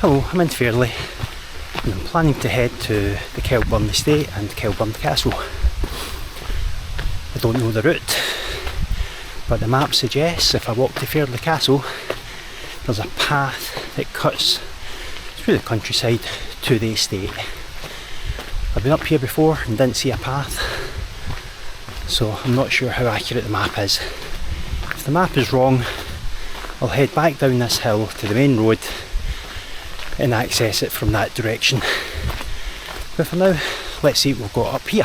Hello, I'm in Fairlie and I'm planning to head to the Kelburn Estate and Kelburn Castle. I don't know the route, but the map suggests if I walk to Fairlie Castle, there's a path that cuts through the countryside to the estate. I've been up here before and didn't see a path, so I'm not sure how accurate the map is. If the map is wrong, I'll head back down this hill to the main road and access it from that direction. But for now, let's see what we've got up here.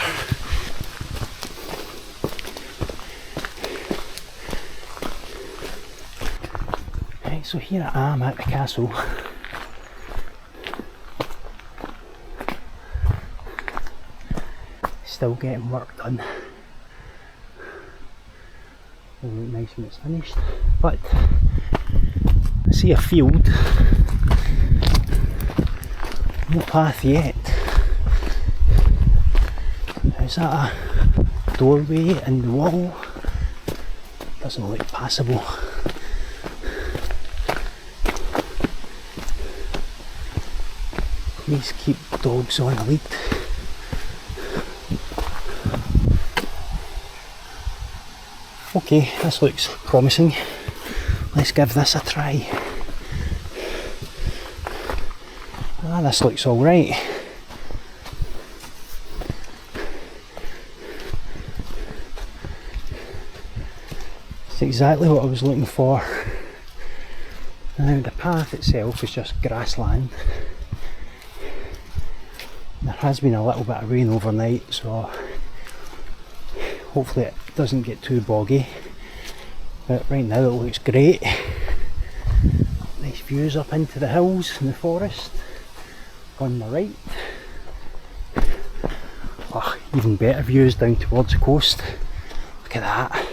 Right, so here I am at the castle. Still getting work done. It'll look nice when it's finished, but I see a field. No path yet. Is that a doorway in the wall? Doesn't look passable. Please keep dogs on a lead. Okay, this looks promising. Let's give this a try. This looks alright. It's exactly what I was looking for. Now the path itself is just grassland. There has been a little bit of rain overnight, so hopefully it doesn't get too boggy. But right now it looks great. Nice views up into the hills and the forest. On my right, oh, even better views down towards the coast. Look at that,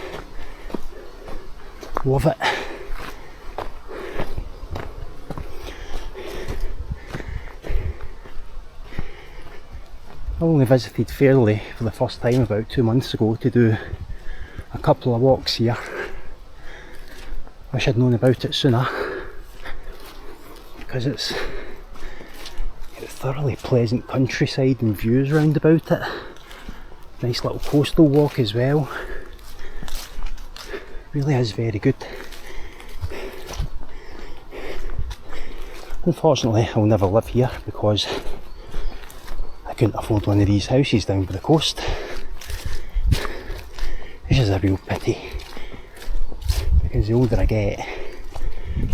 love it. I only visited Fairlie for the first time about 2 months ago to do a couple of walks here. Wish I'd known about it sooner, because it's thoroughly pleasant countryside and views round about it. Nice little coastal walk as well. Really is very good. Unfortunately I'll never live here because I couldn't afford one of these houses down by the coast, which is a real pity, because the older I get,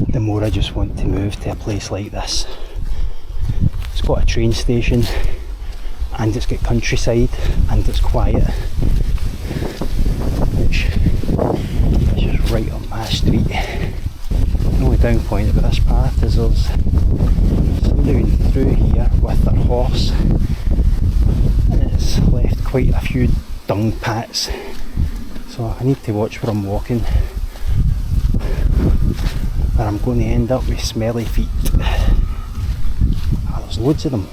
the more I just want to move to a place like this. It's got a train station and it's got countryside and it's quiet, which is just right up my street. The only down point about this path is there's somebody going through here with their horse and it's left quite a few dung pats, so I need to watch where I'm walking, or I'm going to end up with smelly feet. There's loads of them.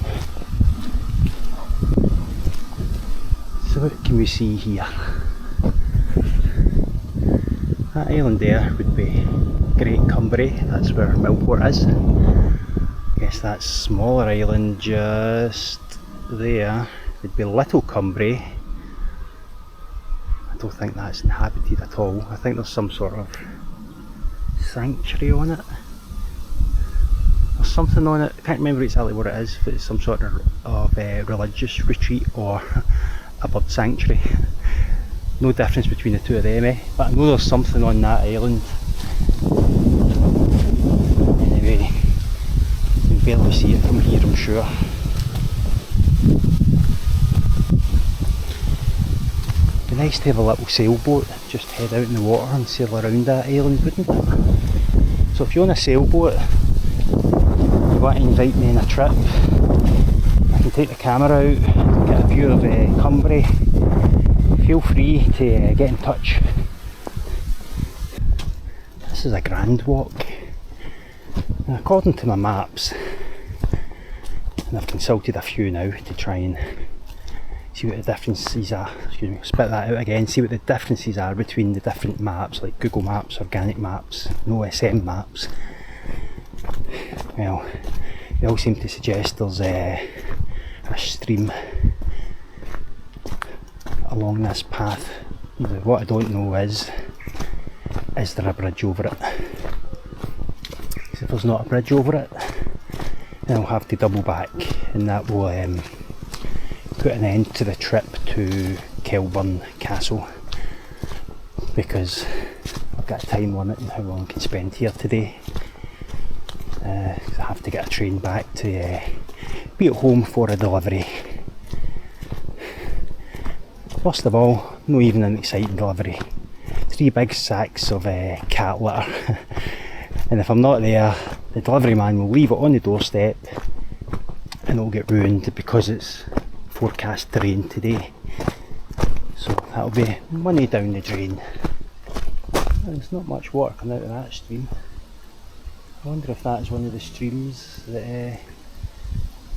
So what can we see here? That island there would be Great Cumbrae, that's where Millport is. I guess that smaller island just there would be Little Cumbrae. I don't think that's inhabited at all. I think there's some sort of sanctuary on it. There's something on it, I can't remember exactly what it is, if it's some sort of religious retreat or a bird sanctuary. No difference between the two of them, but I know there's something on that island. Anyway, you can barely see it from here, I'm sure. It'd be nice to have a little sailboat, just head out in the water and sail around that island, wouldn't it? So if you own a sailboat, want to invite me on a trip, I can take the camera out, get a view of Cumbrae. Feel free to get in touch. This is a grand walk. And according to my maps, and I've consulted a few now to try and see what the differences are, excuse me, spit that out again, see what the differences are between the different maps, like Google Maps, Organic Maps, and OSM Maps. Well, They all seem to suggest there's a stream along this path. What I don't know is there a bridge over it? So if there's not a bridge over it, then I'll have to double back, and that will put an end to the trip to Kelburn Castle, because I've got a time limit on how long I can spend here today. I have to get a train back to be at home for a delivery. First of all, not even an exciting delivery. 3 big sacks of cat litter, and if I'm not there, the delivery man will leave it on the doorstep and it'll get ruined because it's forecast to rain today. So that'll be money down the drain. And there's not much water coming out of that stream. I wonder if that's one of the streams that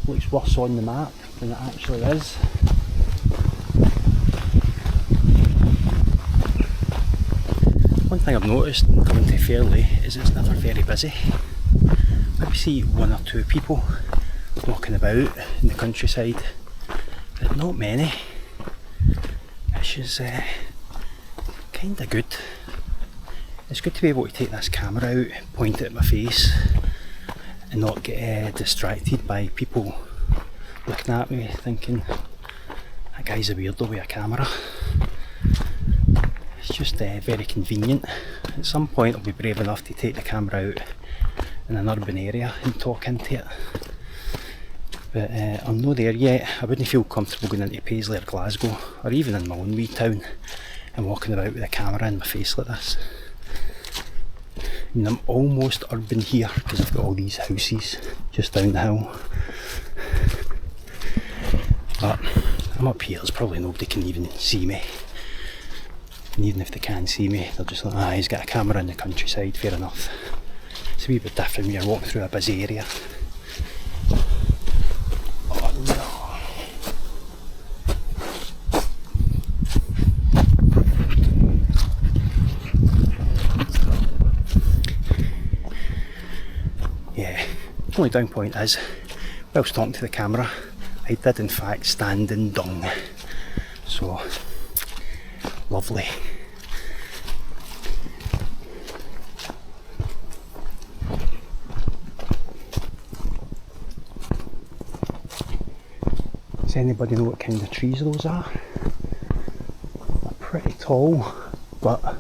looks worse on the map than it actually is. One thing I've noticed coming to Fairlie is it's never very busy. Maybe see 1 or 2 people walking about in the countryside, but not many, which is kind of good. It's good to be able to take this camera out, point it at my face, and not get distracted by people looking at me thinking, that guy's a weirdo with a camera. It's just very convenient. At some point I'll be brave enough to take the camera out in an urban area and talk into it. But I'm not there yet. I wouldn't feel comfortable going into Paisley or Glasgow, or even in my own wee town, and walking about with a camera in my face like this. I mean, I'm almost urban here because I've got all these houses just down the hill. But I'm up here, there's probably nobody can even see me. And even if they can see me, they're just like, ah, he's got a camera in the countryside, fair enough. It's a wee bit different when you're walking through a busy area. Oh no. Yeah, the only down point is, whilst talking to the camera, I did in fact stand in dung. So, lovely. Does anybody know what kind of trees those are? They're pretty tall, but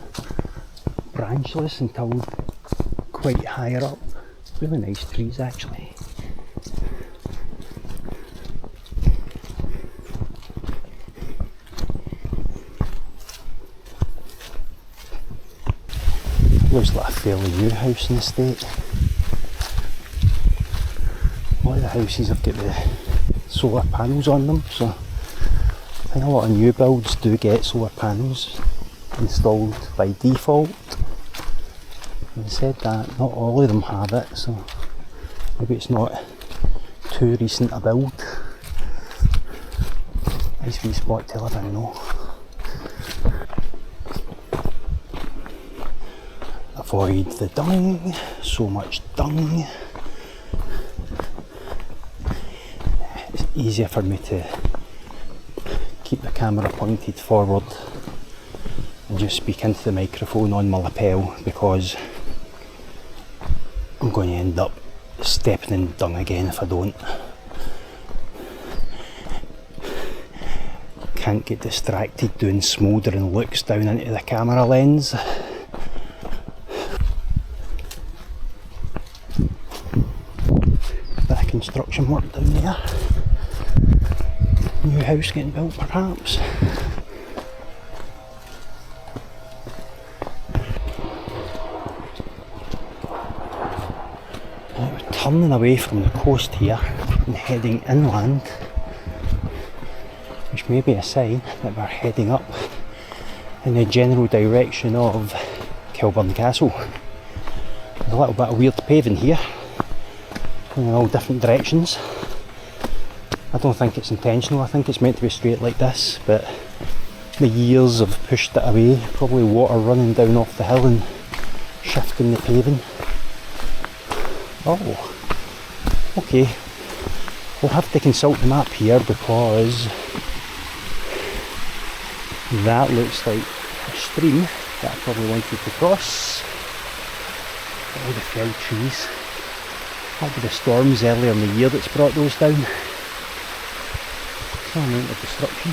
branchless until quite higher up. Really nice trees actually. Looks like a fairly new house in the estate. A lot of the houses have got the solar panels on them, so I think a lot of new builds do get solar panels installed by default. Having said that, not all of them have it, so maybe it's not too recent a build. Nice wee spot to live in though. Avoid the dung, so much dung. It's easier for me to keep the camera pointed forward and just speak into the microphone on my lapel, because I'm going to end up stepping in dung again if I don't. Can't get distracted doing smouldering looks down into the camera lens. Bit of construction work down there. New house getting built perhaps. Right, we're turning away from the coast here and heading inland, which may be a sign that we're heading up in the general direction of Kelburn Castle. There's a little bit of weird paving here in all different directions. I don't think it's intentional, I think it's meant to be straight like this, but the years have pushed it away, probably water running down off the hill and shifting the paving. Oh, okay, We'll have to consult the map here because that looks like a stream that I probably wanted to cross. All the felled trees. Might be the storms earlier in the year that's brought those down. Some amount of destruction.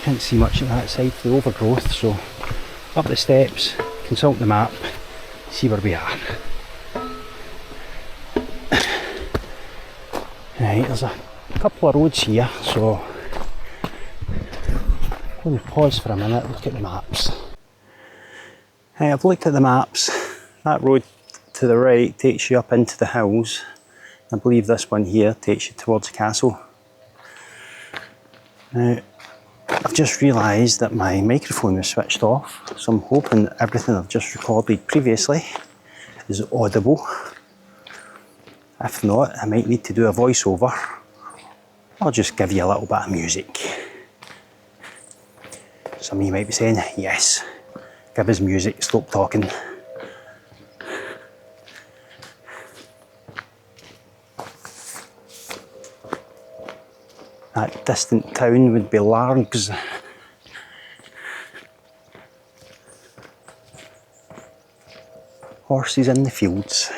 Can't see much of that side for the overgrowth, so up the steps, consult the map, see where we are. Right, there's a couple of roads here, so I'm going to pause for a minute, look at the maps. Right, I've looked at the maps. That road to the right takes you up into the hills. I believe this one here takes you towards the castle. Now, I've just realised that my microphone was switched off, so I'm hoping everything I've just recorded previously is audible. If not, I might need to do a voiceover. I'll just give you a little bit of music. Some of you might be saying, yes, give us music, stop talking. That distant town would be Largs. Horses in the fields.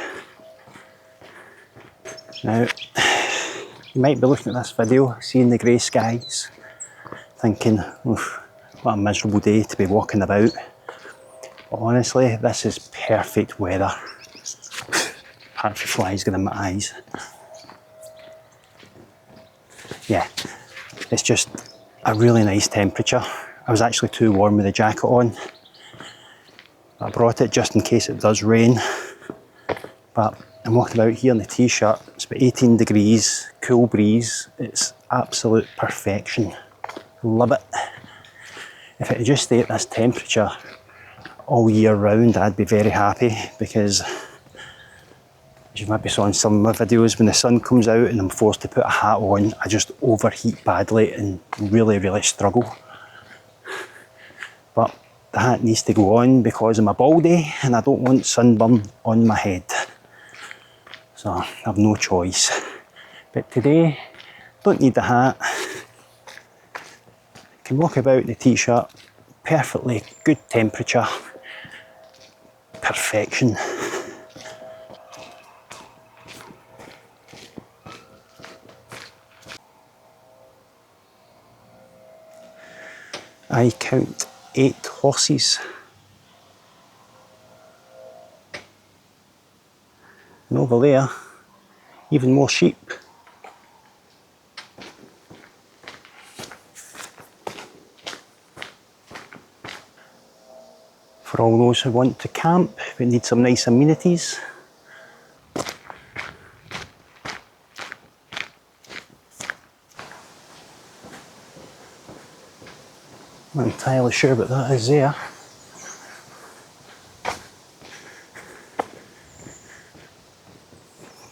Now, you might be looking at this video, seeing the grey skies, thinking, oof, what a miserable day to be walking about. But honestly, this is perfect weather. Apart from flies getting in my eyes. Yeah, it's just a really nice temperature. I was actually too warm with the jacket on. I brought it just in case it does rain. But I'm walking about here in the t-shirt. It's about 18 degrees, cool breeze. It's absolute perfection. Love it. If it had just stayed at this temperature all year round, I'd be very happy because as you maybe saw in some of my videos, when the sun comes out and I'm forced to put a hat on, I just overheat badly and really, really struggle. But the hat needs to go on because I'm a baldy and I don't want sunburn on my head. So I have no choice. But today, don't need the hat. Can walk about in the t-shirt, perfectly good temperature, perfection. I count 8 horses. And over there, even more sheep. For all those who want to camp, we need some nice amenities. I'm not entirely sure what that is there.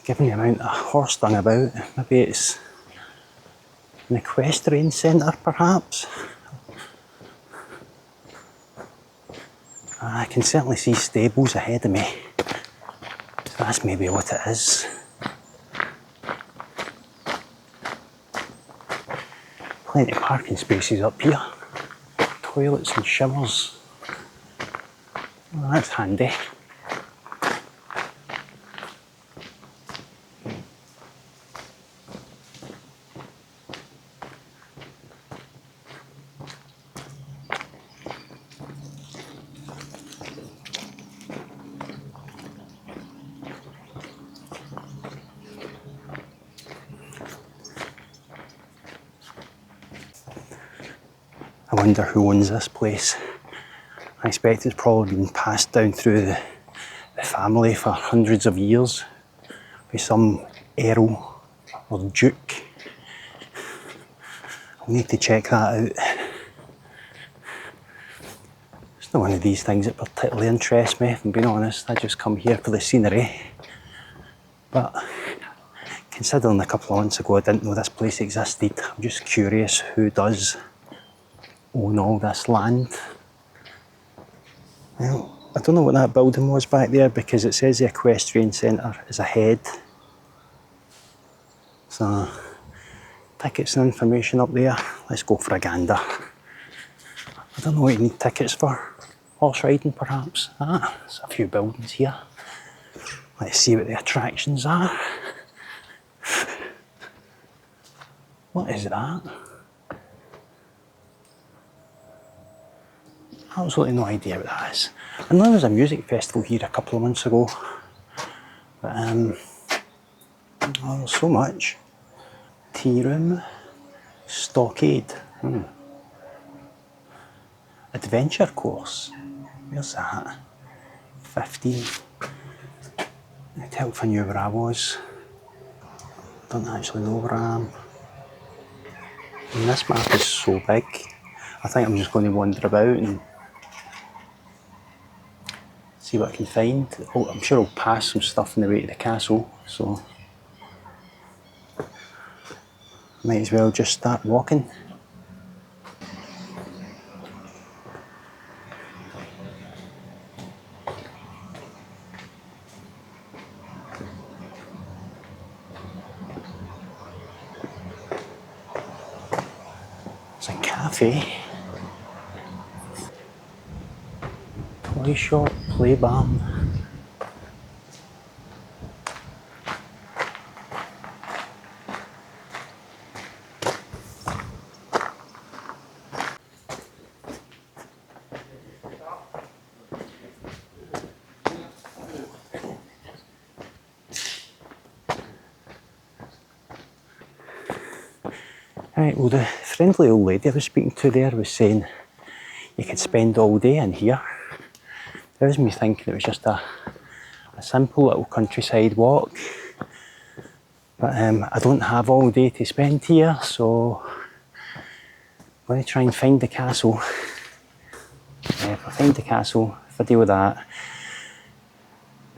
Given the amount of horse dung about, maybe it's an equestrian centre perhaps. I can certainly see stables ahead of me, so that's maybe what it is. Plenty of parking spaces up here, toilets and showers. Well, that's handy. I wonder who owns this place. I expect it's probably been passed down through the family for hundreds of years by some earl or duke. I'll need to check that out. It's not one of these things that particularly interests me, if I'm being honest. I just come here for the scenery. But considering a couple of months ago I didn't know this place existed, I'm just curious who does own all this land. Well, I don't know what that building was back there because it says the equestrian centre is ahead. So, tickets and information up there. Let's go for a gander. I don't know what you need tickets for. Horse riding, perhaps. Ah, there's a few buildings here. Let's see what the attractions are. What is that? Absolutely no idea what that is. I know there was a music festival here a couple of months ago. But, oh, there's so much. Tea room. Stockade. Adventure course. Where's that? 15. Tell if I knew where I was. Don't actually know where I am. And this map is so big. I think I'm just going to wander about and see what I can find. Oh, I'm sure I'll pass some stuff on the way to the castle, so might as well just start walking. It's a cafe. Toy shop, play barn. Right, well the friendly old lady I was speaking to there was saying you could spend all day in here. There was me thinking it was just a simple little countryside walk. But I don't have all day to spend here, so I'm going to try and find the castle. If I find the castle, if I deal with that,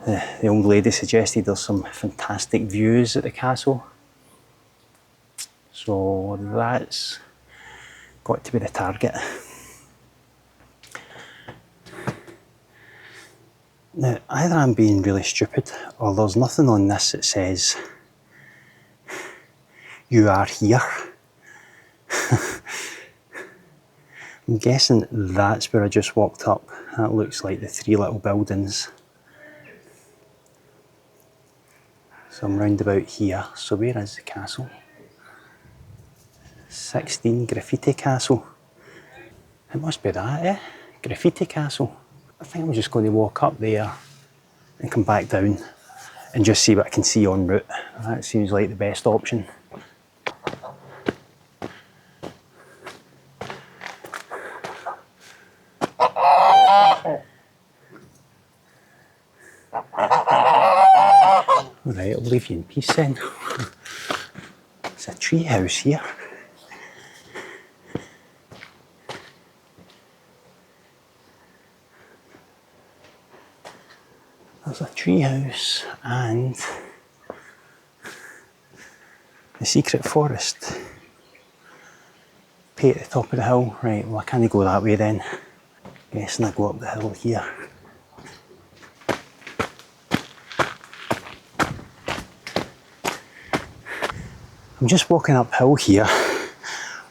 the old lady suggested there's some fantastic views at the castle. So that's got to be the target. Now, either I'm being really stupid or there's nothing on this that says you are here. I'm guessing that's where I just walked up. That looks like the three little buildings. So I'm round about here. So where is the castle? 16 Graffiti Castle. It must be that, eh? Graffiti Castle. I think I'm just going to walk up there and come back down and just see what I can see en route. That seems like the best option. Right, I'll leave you in peace then. There's a tree house here. There's a tree house and the secret forest. Pay at the top of the hill. Right, well I can't go that way then. Guessing I go up the hill here. I'm just walking uphill here,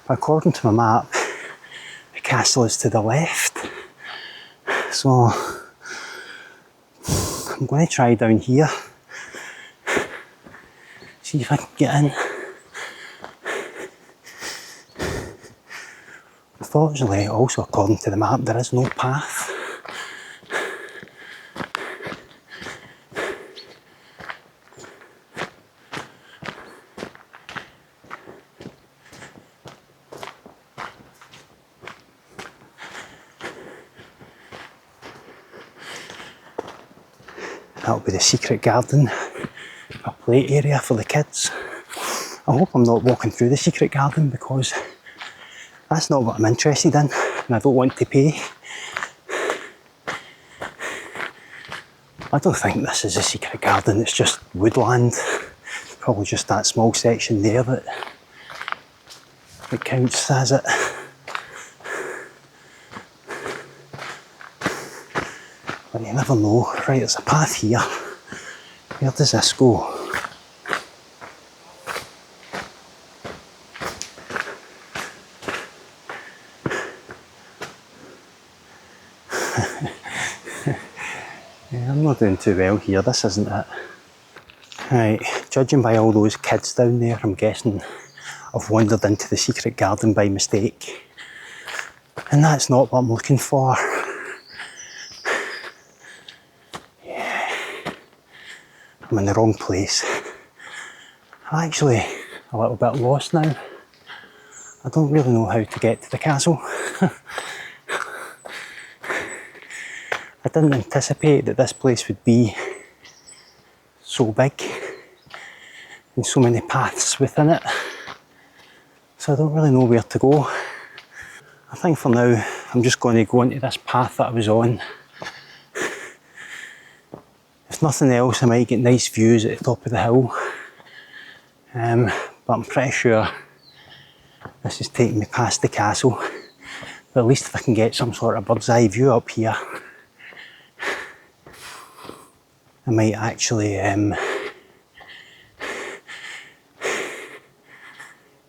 but according to my map, the castle is to the left. So I'm going to try down here, see if I can get in. Unfortunately, also according to the map, there is no path. That'll be the secret garden, a play area for the kids. I hope I'm not walking through the secret garden because that's not what I'm interested in and I don't want to pay. I don't think this is a secret garden, it's just woodland. Probably just that small section there that counts as it. But you never know. Right, there's a path here. Where does this go? Yeah, I'm not doing too well here, this isn't it. Right, judging by all those kids down there, I'm guessing I've wandered into the secret garden by mistake. And that's not what I'm looking for. Yeah, I'm in the wrong place. I'm actually a little bit lost now. I don't really know how to get to the castle. I didn't anticipate that this place would be so big and so many paths within it. So I don't really know where to go. I think for now I'm just going to go into this path that I was on. If nothing else, I might get nice views at the top of the hill. But I'm pretty sure this is taking me past the castle. But at least if I can get some sort of bird's eye view up here, I might actually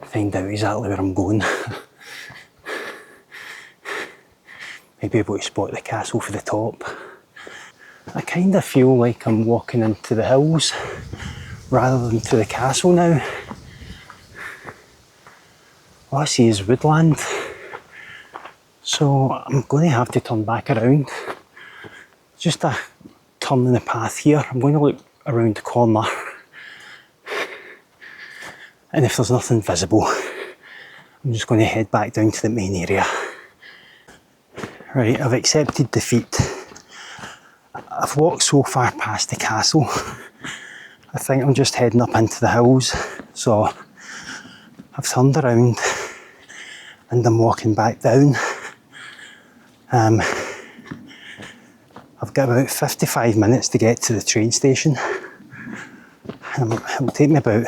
find out exactly where I'm going. Maybe be able to spot the castle for the top. I kind of feel like I'm walking into the hills rather than to the castle now. All I see is woodland. So I'm going to have to turn back around. Just a turn in the path here. I'm going to look around the corner. And if there's nothing visible, I'm just going to head back down to the main area. Right, I've accepted defeat. I've walked so far past the castle. I think I'm just heading up into the hills. So I've turned around and I'm walking back down. I've got about 55 minutes to get to the train station. And it'll take me about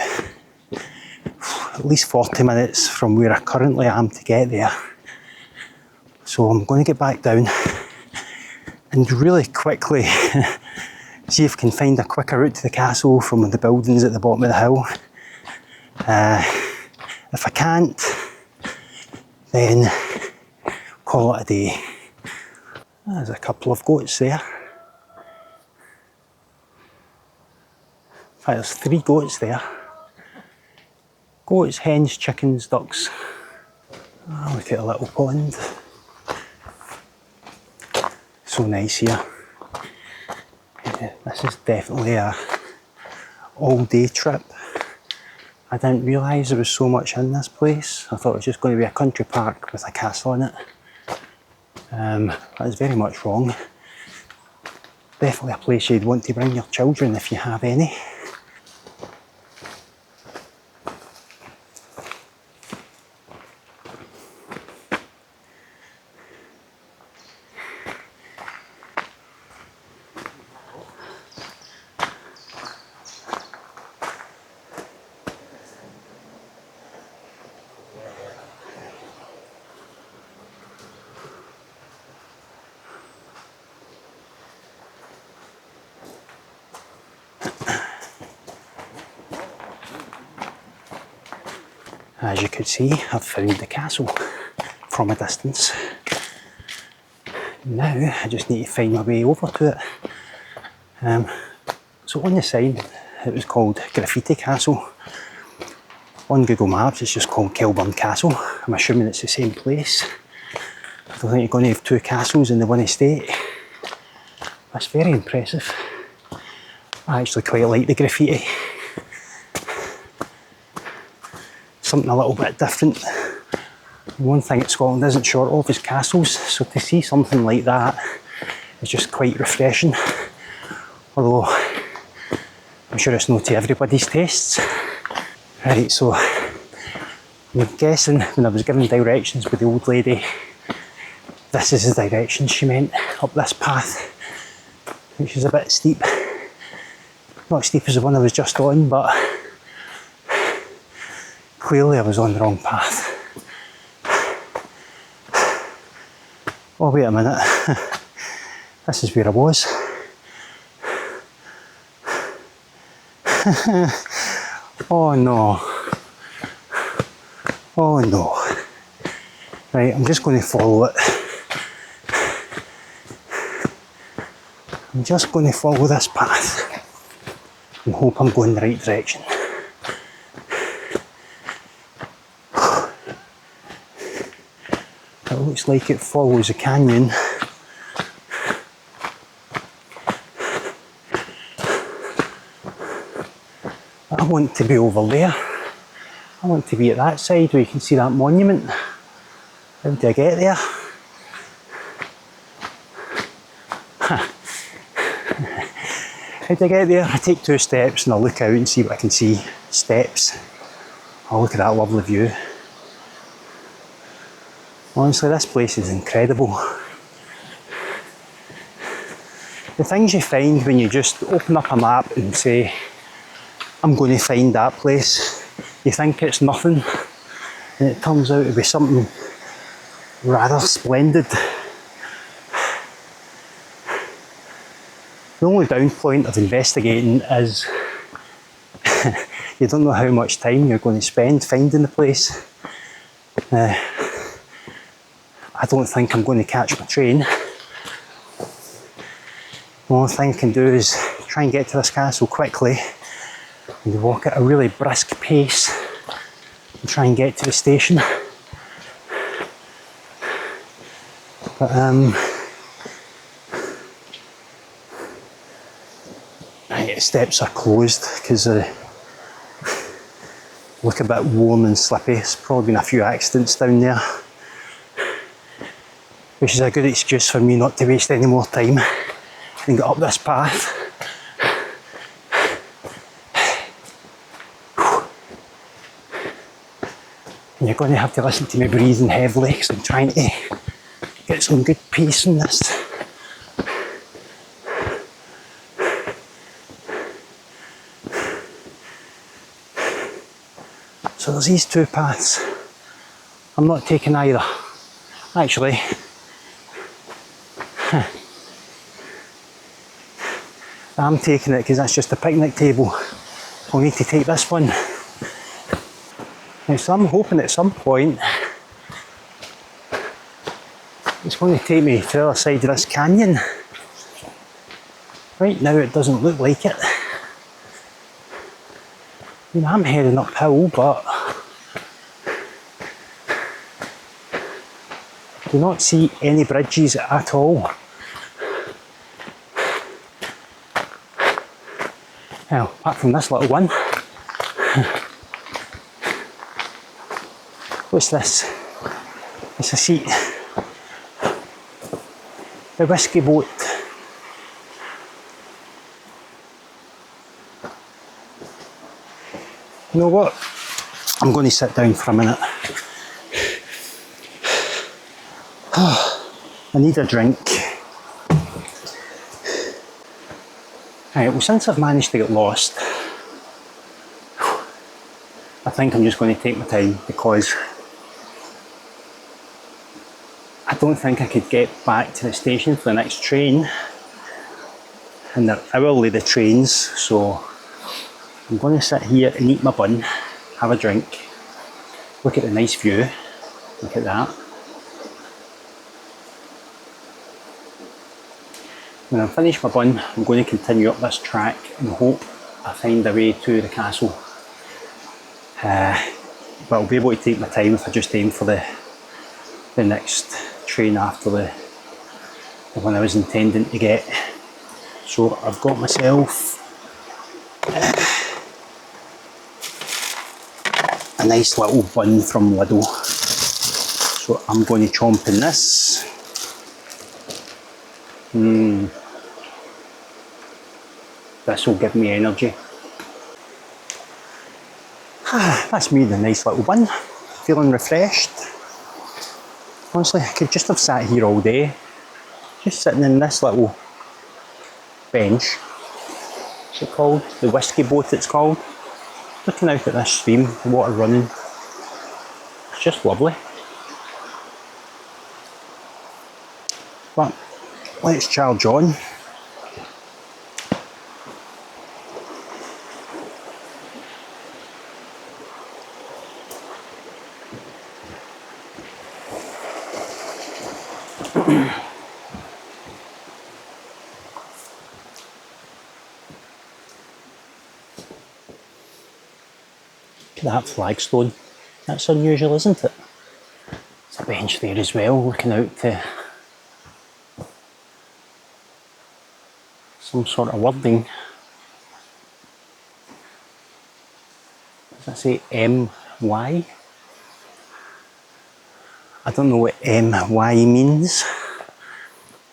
at least 40 minutes from where I currently am to get there. So I'm going to get back down and really quickly see if I can find a quicker route to the castle from the buildings at the bottom of the hill. If I can't, then call it a day. There's a couple of goats there. In fact, there's 3 goats there. Goats, hens, chickens, ducks. Oh, look at a little pond. So nice here. Yeah, this is definitely a all-day trip. I didn't realise there was so much in this place. I thought it was just going to be a country park with a castle in it. That is very much wrong. Definitely a place you'd want to bring your children if you have any. As you could see, I've found the castle from a distance. Now I just need to find my way over to it. So on the sign it was called Graffiti Castle. On Google Maps it's just called Kelburn Castle. I'm assuming it's the same place. I don't think you're going to have 2 castles in the one estate. That's very impressive. I actually quite like the graffiti. Something a little bit different. One thing that Scotland isn't short of is castles, so to see something like that is just quite refreshing. Although I'm sure it's not to everybody's tastes. Right, so I'm guessing when I was given directions with the old lady, this is the direction she meant, up this path, which is a bit steep. Not steep as the one I was just on, but clearly I was on the wrong path. Oh wait a minute, this is where I was. Oh no. Oh no. Right, I'm just going to follow it. I'm just going to follow this path and hope I'm going the right direction. It looks like it follows a canyon. I want to be over there. I want to be at that side where you can see that monument. How do I get there? How do I get there? I take 2 steps and I look out and see what I can see. Steps. Oh, look at that lovely view. Honestly, this place is incredible. The things you find when you just open up a map and say, I'm going to find that place, you think it's nothing, and it turns out to be something rather splendid. The only down point of investigating is you don't know how much time you're going to spend finding the place. I don't think I'm going to catch my train. The only thing I can do is try and get to this castle quickly and walk at a really brisk pace and try and get to the station. But the steps are closed because they look a bit worn and slippy. There's probably been a few accidents down there, which is a good excuse for me not to waste any more time and get up this path. And you're going to have to listen to me breathing heavily because I'm trying to get some good pace in this. So there's these 2 paths. I'm not taking either. Actually, I'm taking it because that's just a picnic table. I'll need to take this one. Now, so I'm hoping at some point it's going to take me to the other side of this canyon. Right now it doesn't look like it. I mean, I'm heading uphill, but do not see any bridges at all. Well, apart from this little one. What's this? It's a seat. The Whiskey Boat. You know what? I'm going to sit down for a minute. I need a drink. Right, well, since I've managed to get lost, I think I'm just going to take my time because I don't think I could get back to the station for the next train. And they're hourly, the trains, so I'm going to sit here and eat my bun, have a drink, look at the nice view, look at that. When I'm finished my bun, I'm going to continue up this track and hope I find a way to the castle. But I'll be able to take my time if I just aim for the next train after the one I was intending to get. So I've got myself a nice little bun from Lidl. So I'm going to chomp in this. This will give me energy. That's me, the nice little bun. Feeling refreshed. Honestly, I could just have sat here all day. Just sitting in this little bench. What's it called? The Whiskey Boat it's called. Looking out at this stream, the water running. It's just lovely. But let's charge on. That flagstone. That's unusual, isn't it? There's a bench there as well, looking out to some sort of wording. Does that say MY? I don't know what MY means.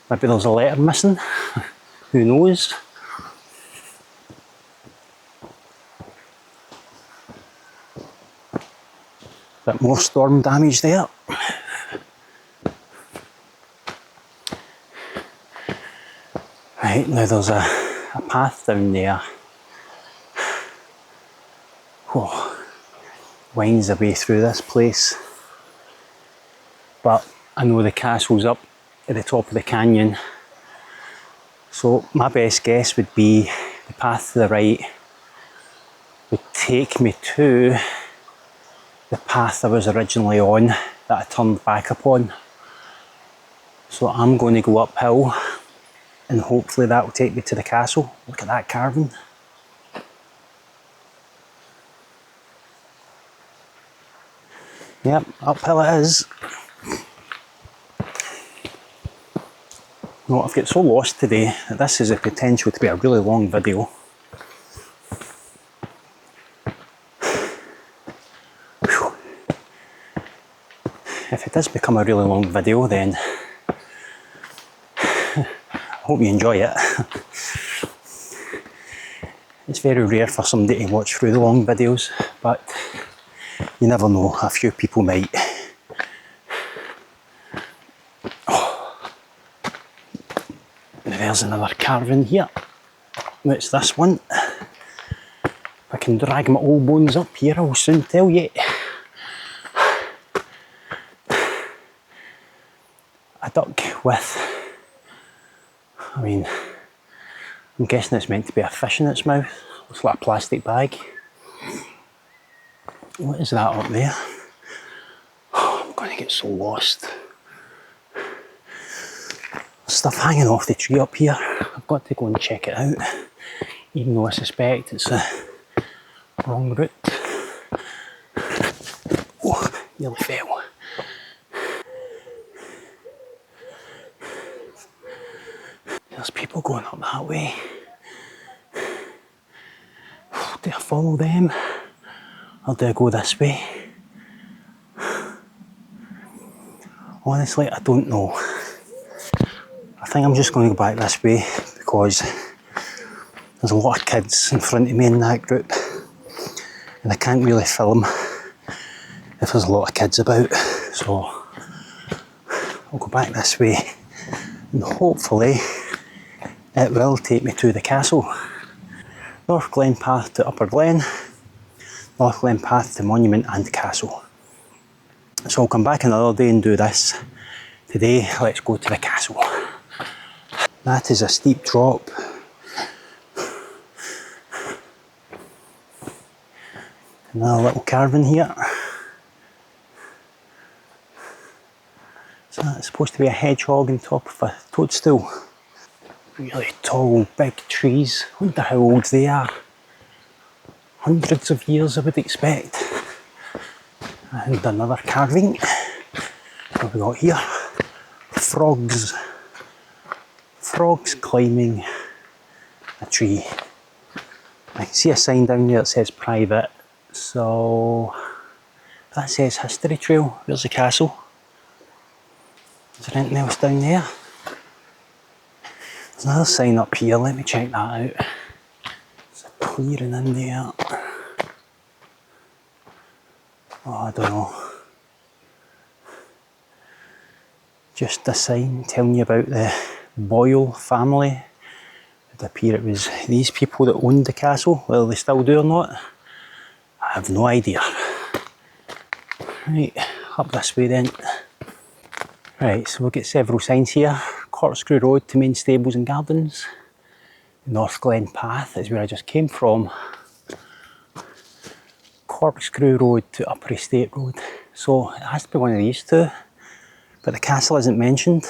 Maybe there's a letter missing. Who knows? Bit more storm damage there. Right, now there's a path down there. Whoa, winds their way through this place. But I know the castle's up at the top of the canyon. So my best guess would be the path to the right would take me to the path I was originally on that I turned back upon. So I'm going to go uphill and hopefully that will take me to the castle. Look at that carving. Yep, uphill it is. No, I've got so lost today that this has the potential to be a really long video. Whew. If it does become a really long video, then I hope you enjoy it. It's very rare for somebody to watch through the long videos, but you never know, a few people might. Oh. There's another carving here. What's this one? If I can drag my old bones up here, I'll soon tell you. A duck with, I'm guessing it's meant to be a fish in its mouth. Looks like a plastic bag. What is that up there? Oh, I'm going to get so lost. There's stuff hanging off the tree up here. I've got to go and check it out, even though I suspect it's the wrong route. Oh, nearly fell. There's people going up that way. Do I follow them? Or do I go this way? Honestly, I don't know. I think I'm just going to go back this way because there's a lot of kids in front of me in that group and I can't really film if there's a lot of kids about. So I'll go back this way and hopefully it will take me to the castle. North Glen Path to Upper Glen, North Glen Path to Monument and Castle. So I'll come back another day and do this. Today, let's go to the castle. That is a steep drop. Another little carving here. So that's supposed to be a hedgehog on top of a toadstool. Really tall, big trees. I wonder how old they are. Hundreds of years, I would expect. And another carving. What have we got here? Frogs. Frogs climbing a tree. I can see a sign down there that says private. So that says history trail. Where's the castle? Is there anything else down there? There's another sign up here. Let me check that out. There's a clearing in there. Oh, I don't know. Just a sign telling you about the Boyle family. It appeared it was these people that owned the castle. Whether they still do or not, I have no idea. Right, up this way then. Right, so we'll get several signs here. Corkscrew Road to Main Stables and Gardens. North Glen Path is where I just came from. Corkscrew Road to Upper Estate Road. So it has to be one of these two. But the castle isn't mentioned.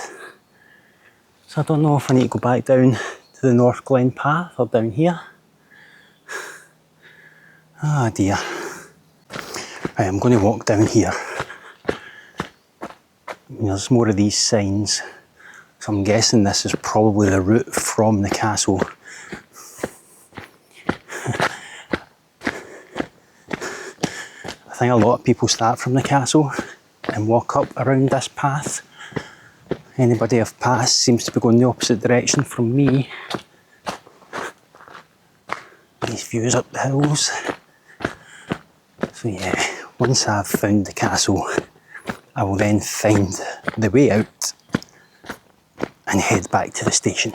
So I don't know if I need to go back down to the North Glen Path or down here. Oh dear. Right, I'm going to walk down here. There's more of these signs, so I'm guessing this is probably the route from the castle. I think a lot of people start from the castle and walk up around this path. Anybody I've passed seems to be going the opposite direction from me. These views up the hills. So yeah, once I've found the castle, I will then find the way out and head back to the station.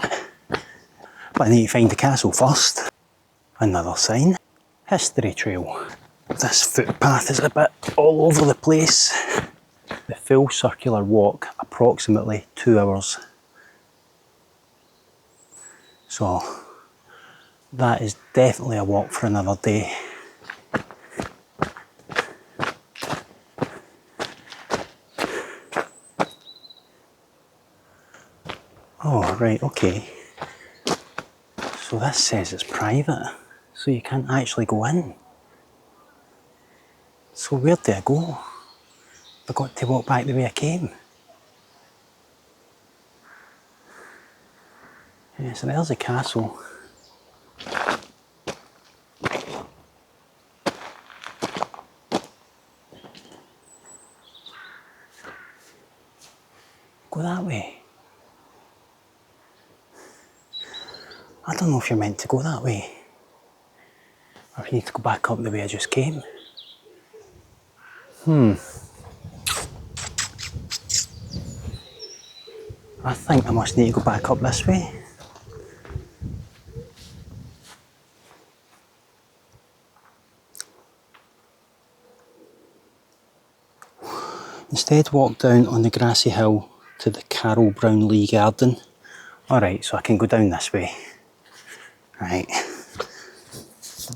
But I need to find the castle first. Another sign. History trail. This footpath is a bit all over the place. The full circular walk, approximately 2 hours. So that is definitely a walk for another day. Oh, right, okay. So this says it's private, so you can't actually go in. So where do I go? I got to walk back the way I came. Yeah, so there's the castle. Go that way. I don't know if you're meant to go that way, or if you need to go back up the way I just came. I think I must need to go back up this way. Instead, walk down on the grassy hill to the Carol Brownlee Garden. Alright, so I can go down this way. Right.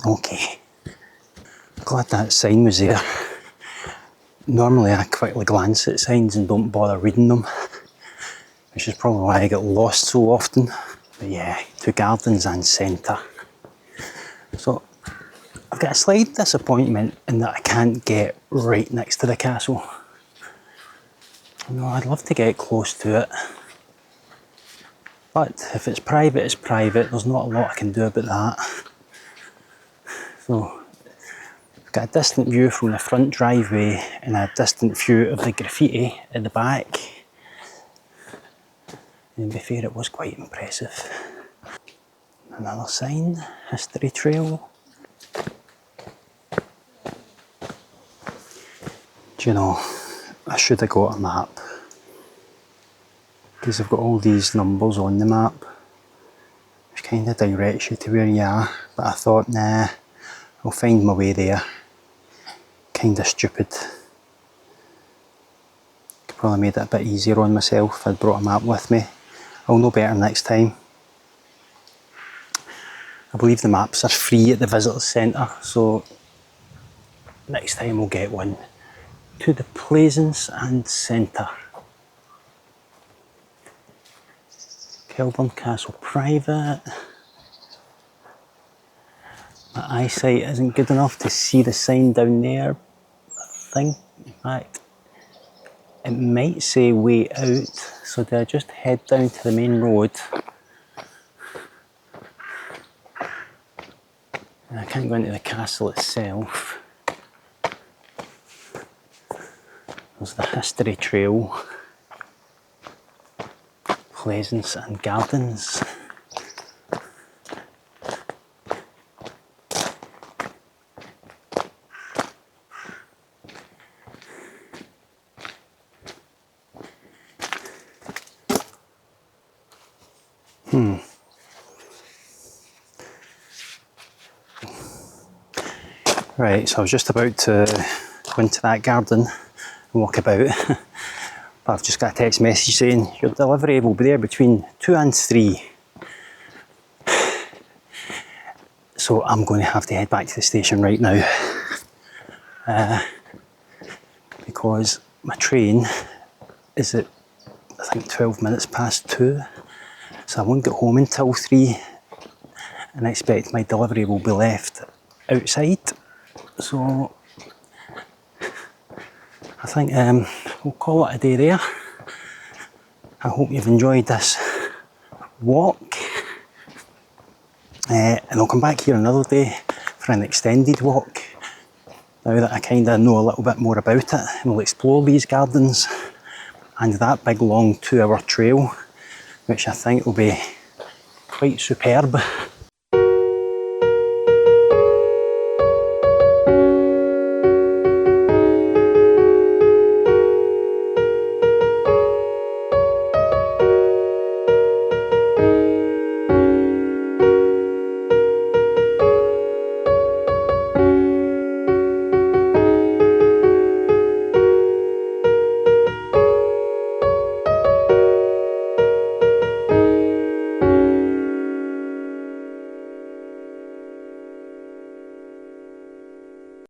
Okay. Glad that sign was there. Normally I quickly glance at signs and don't bother reading them, which is probably why I get lost so often. But yeah, to Gardens and Centre. So I've got a slight disappointment in that I can't get right next to the castle. No, I'd love to get close to it. But if it's private, it's private. There's not a lot I can do about that. So I've got a distant view from the front driveway and a distant view of the graffiti at the back. And to be fair, it was quite impressive. Another sign, History Trail. Do you know, I should have got a map. Because I've got all these numbers on the map, which kind of directs you to where you are. But I thought, nah, I'll find my way there. Kind of stupid. Could probably made it a bit easier on myself if I'd brought a map with me. I'll know better next time. I believe the maps are free at the visitor centre, so next time we'll get one. To the Plaisance and Centre. Kilburn Castle private. My eyesight isn't good enough to see the sign down there. I think, in fact, it might say way out, so do I just head down to the main road? And I can't go into the castle itself. There's the History Trail. Plaisance and Gardens. Right, so I was just about to go into that garden and walk about. But I've just got a text message saying your delivery will be there between 2 and 3. So I'm going to have to head back to the station right now. Because my train is at, I think, 12 minutes past 2. So I won't get home until 3. And I expect my delivery will be left outside. So I think we'll call it a day there. I hope you've enjoyed this walk. And I'll come back here another day for an extended walk. Now that I kind of know a little bit more about it, and we'll explore these gardens and that big long 2-hour trail, which I think will be quite superb.